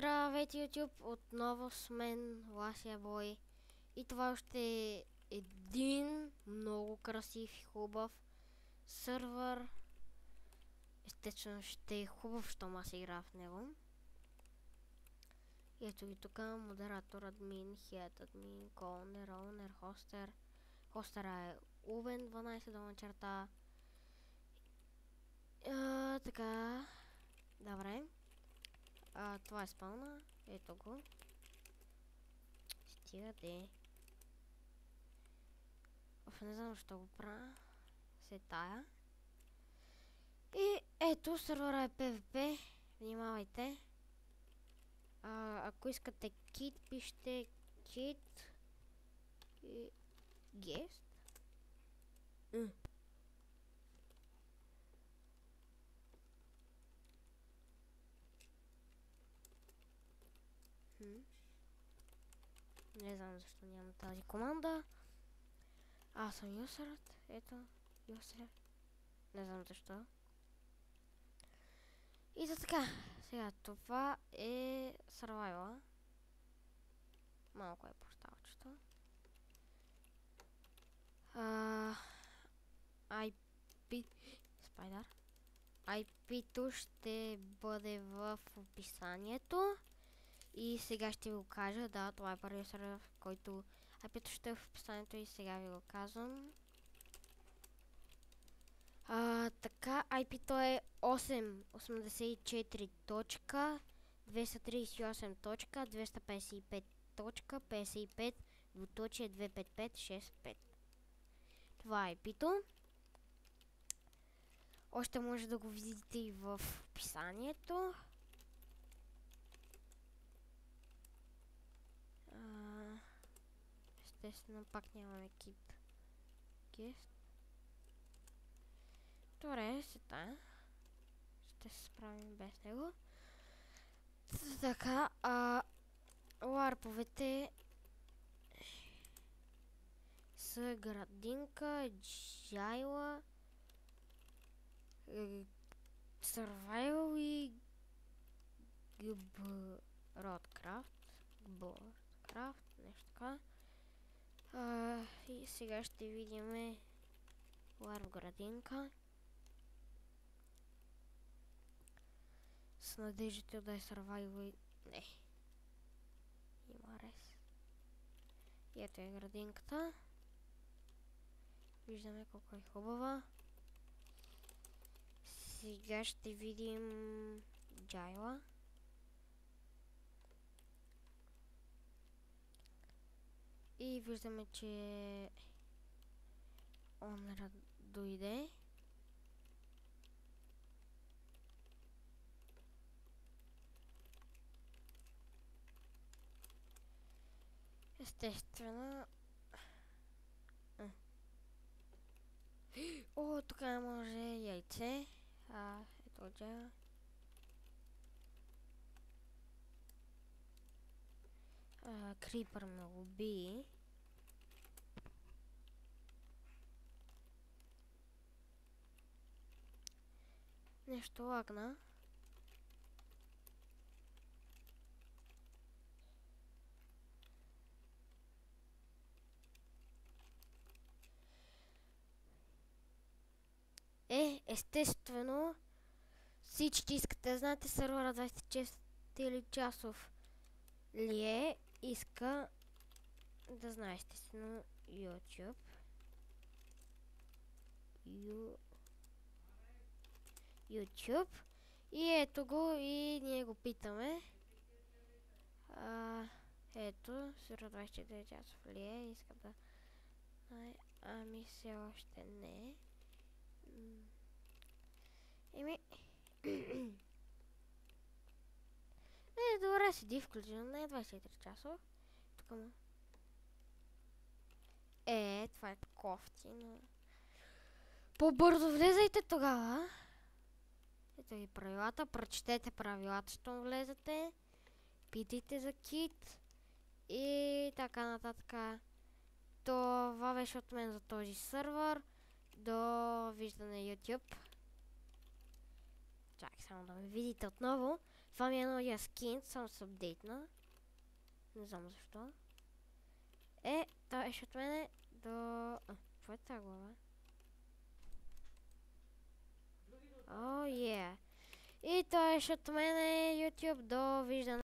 Здравейте, YouTube! Отново с мен, Ласия Бой. И това още е един много красив и хубав сървър. Естествено ще е хубав, щом аз играя в него. И ето ви тук модератор, админ, хед, админ, колнер, оунер, хостер. Хостера е Увен 12 долна черта. Така. Добре. Това е спална. Ето го. Стига де. Не знам защо го правя. Се тая. И ето сървъра е PvP. Внимавайте. Ако искате кит, пишете кит и guest. Не знам защо няма тази команда. Аз съм юсърът. Ето, юсър. Не знам защо. И за така. Сега това е survival. Малко е порталчето. IP Spider. IP-то ще бъде в описанието. И сега ще ви го кажа. Да, това е първият сървър, в който IP-то ще е в описанието и сега ви го казвам. Така, IP-то е 884.255.255.55/255-255. Това е IP-то. Още може да го видите и в описанието. Естествено, пак нямаме кит. Guest. Добре, сета. Ще се справим без него. Така, ларповете са градинка, джайла, survival и Гбордкрафт, нещо така. И сега ще видим ларв градинка. С надеждите да е survival и... Не. Има рез. И ето е градинката. Виждаме колко е хубава. Сега ще видим джайла. И виждаме, че онера дойде. Естествено. О, тук може яйце. Ето джайла. Крипър ме уби. Нещо лагна. Естествено, всички искате да знаете сървъра 24 часов ли е, иска да знае естествено YouTube. YouTube. И ето го и ние го питаме. Ето, сървър 24 часов ли е, иска да знае. Ами все още не. Добре, седи включено, не е 24 часов. Тук му. Това е кофтино. По-бързо влезайте тогава. Ето ви правилата, прочетете правилата, щом влезете. Питайте за кит. И така нататък. Това беше от мен за този сървър. До виждане YouTube. Чакай само да ме видите отново. Това ми е новия скин, само се апдейтна. Не знам защо. Това беше от мене до... какво е тази глава? О, е. И това беше от мене YouTube. Довиждане.